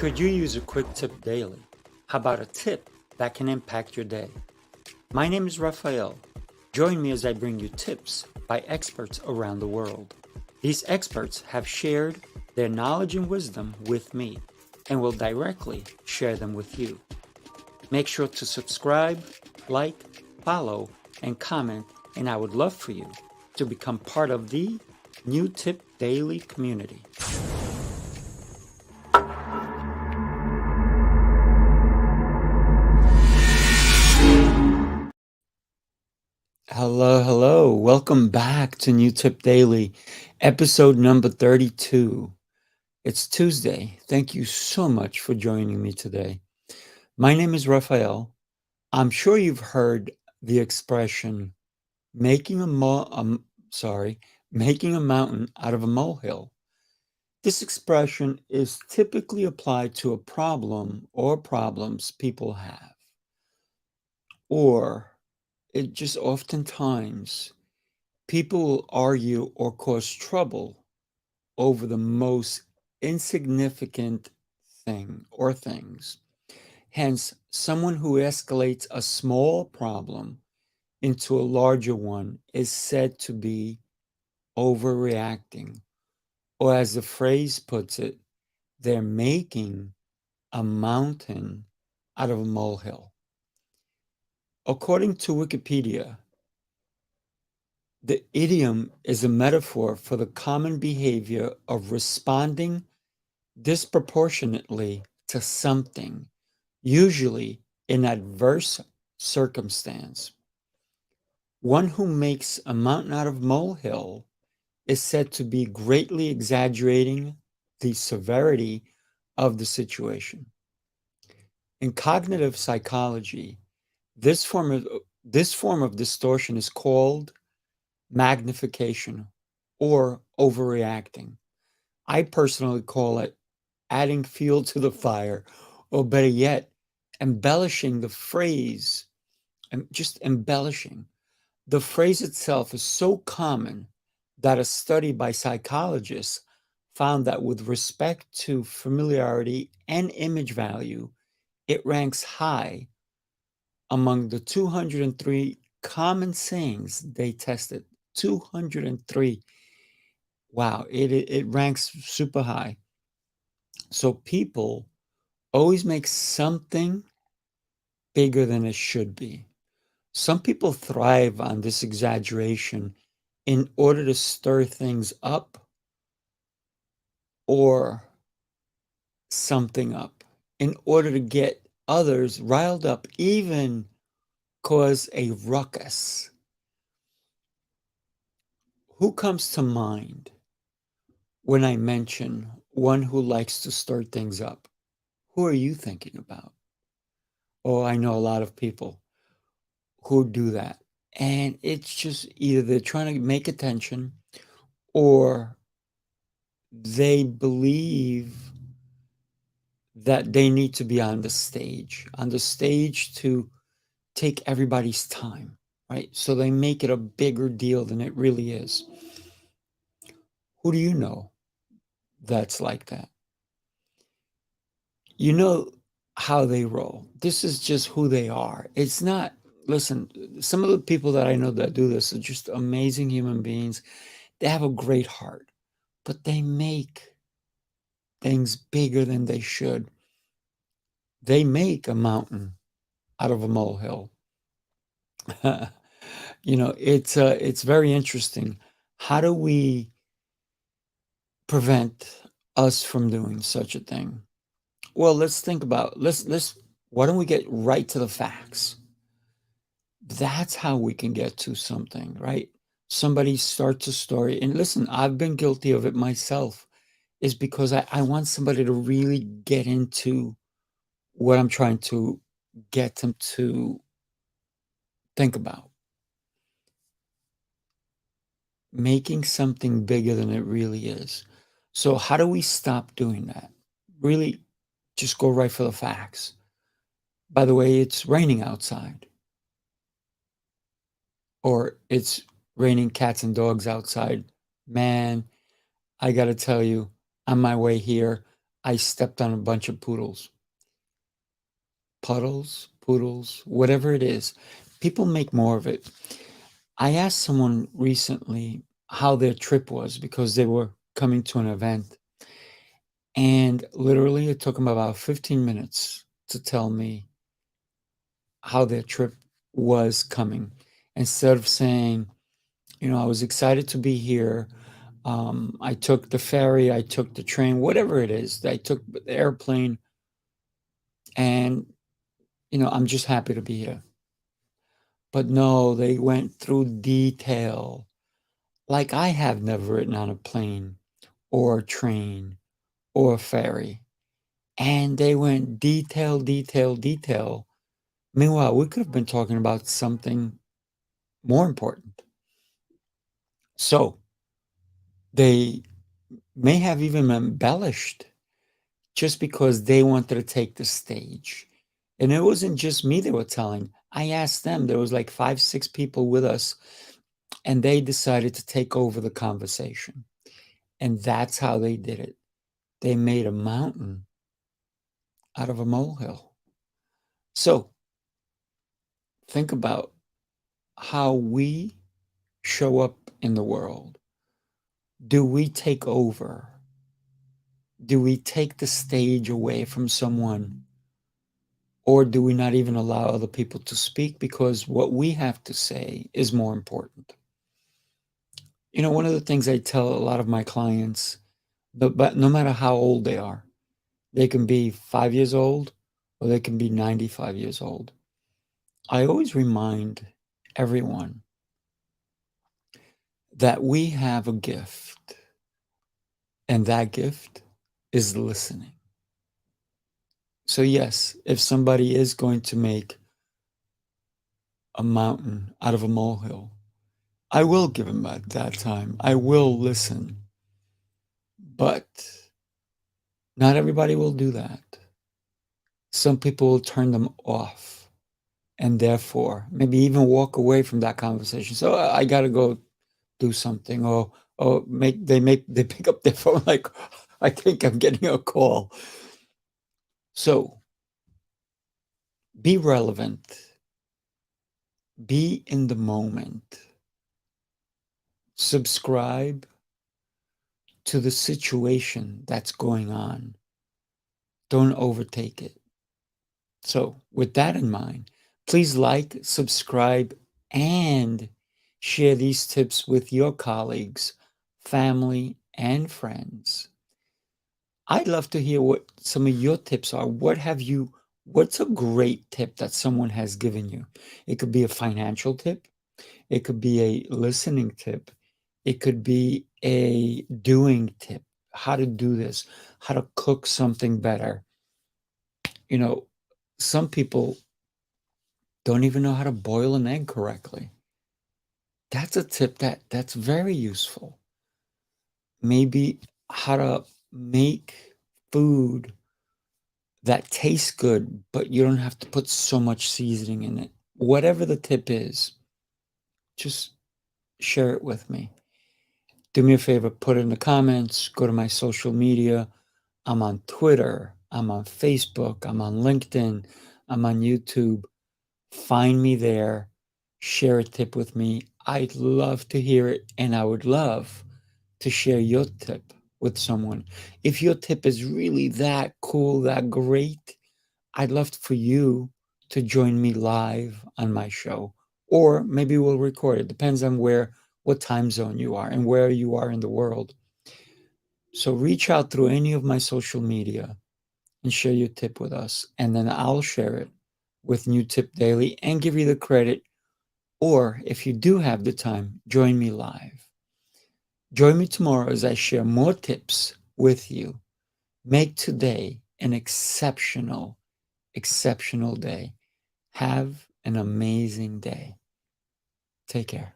Could you use a quick tip daily? How about a tip that can impact your day? My name is Raphael. Join me as I bring you tips by experts around the world. These experts have shared their knowledge and wisdom with me and will directly share them with you. Make sure to subscribe, like, follow, and comment, and I would love for you to become part of the New Tip Daily community. Hello. Welcome back to New Tip Daily, episode number 32. It's Tuesday. Thank you so much for joining me today. My name is Raphael. I'm sure you've heard the expression making making a mountain out of a molehill. This expression is typically applied to a problem or problems people have, or it just oftentimes people will argue or cause trouble over the most insignificant thing or things. Hence, someone who escalates a small problem into a larger one is said to be overreacting. Or, as the phrase puts it, they're making a mountain out of a molehill. According to Wikipedia, the idiom is a metaphor for the common behavior of responding disproportionately to something, usually in adverse circumstance. One who makes a mountain out of molehill is said to be greatly exaggerating the severity of the situation. In cognitive psychology, this form of distortion is called magnification or overreacting. I personally call it adding fuel to the fire, or better yet, embellishing the phrase, and just embellishing. The phrase itself is so common that a study by psychologists found that with respect to familiarity and image value, it ranks high among the 203 common sayings they tested. 203. Wow, it ranks super high. So people always make something bigger than it should be. Some people thrive on this exaggeration in order to stir things up or something up, in order to get others riled up, even cause a ruckus. Who comes to mind when I mention one who likes to stir things up? Who are you thinking about? Oh, I know a lot of people who do that. And it's just either they're trying to make attention or they believe that they need to be on the stage to take everybody's time, right? So they make it a bigger deal than it really is. Who do you know that's like that? You know how they roll. This is just who they are. It's not, listen, some of the people that I know that do this are just amazing human beings. They have a great heart, but they make things bigger than they should. They make a mountain out of a molehill. It's very interesting. How do we prevent us from doing such a thing? Well, let's think about let's why don't we get right to the facts? That's how we can get to something, right? Somebody starts a story, and listen, I've been guilty of it myself, is because I want somebody to really get into what I'm trying to get them to think about. Making something bigger than it really is. So how do we stop doing that? Really just go right for the facts. By the way, it's raining outside, or it's raining cats and dogs outside. Man, I got to tell you, on my way here, I stepped on a bunch of puddles, whatever it is. People make more of it. I asked someone recently how their trip was because they were coming to an event. And literally, it took them about 15 minutes to tell me how their trip was coming. Instead of saying, I was excited to be here. I took the ferry, I took the train, whatever it is. I took the airplane, and, I'm just happy to be here. But no, they went through detail. Like I have never ridden on a plane or a train or a ferry. And they went detail, detail, detail. Meanwhile, we could have been talking about something more important. So they may have even embellished just because they wanted to take the stage. And it wasn't just me they were telling. I asked them, there was like 5, 6 people with us, and they decided to take over the conversation. And that's how they did it. They made a mountain out of a molehill. So think about how we show up in the world. Do we take over? Do we take the stage away from someone? Or do we not even allow other people to speak because what we have to say is more important? One of the things I tell a lot of my clients, but no matter how old they are, they can be 5 years old or they can be 95 years old. I always remind everyone that we have a gift, and that gift is listening. So, yes, if somebody is going to make a mountain out of a molehill, I will give them that time. I will listen. But not everybody will do that. Some people will turn them off and therefore maybe even walk away from that conversation. So I got to go do something, or they pick up their phone like, I think I'm getting a call. So be relevant, be in the moment, subscribe to the situation that's going on. Don't overtake it. So with that in mind, please like, subscribe, and share these tips with your colleagues, family, and friends. I'd love to hear what some of your tips are. What's a great tip that someone has given you? It could be a financial tip. It could be a listening tip. It could be a doing tip. How to do this, how to cook something better. Some people don't even know how to boil an egg correctly. That's a tip that's very useful. Maybe how to make food that tastes good, but you don't have to put so much seasoning in it. Whatever the tip is, just share it with me. Do me a favor, put it in the comments, go to my social media. I'm on Twitter, I'm on Facebook, I'm on LinkedIn, I'm on YouTube. Find me there, share a tip with me. I'd love to hear it, and I would love to share your tip with someone. If your tip is really that cool, that great, I'd love for you to join me live on my show, or maybe we'll record it. Depends on what time zone you are and where you are in the world. So reach out through any of my social media and share your tip with us, and then I'll share it with New Tip Daily and give you the credit. Or if you do have the time, join me live. Join me tomorrow as I share more tips with you. Make today an exceptional, exceptional day. Have an amazing day. Take care.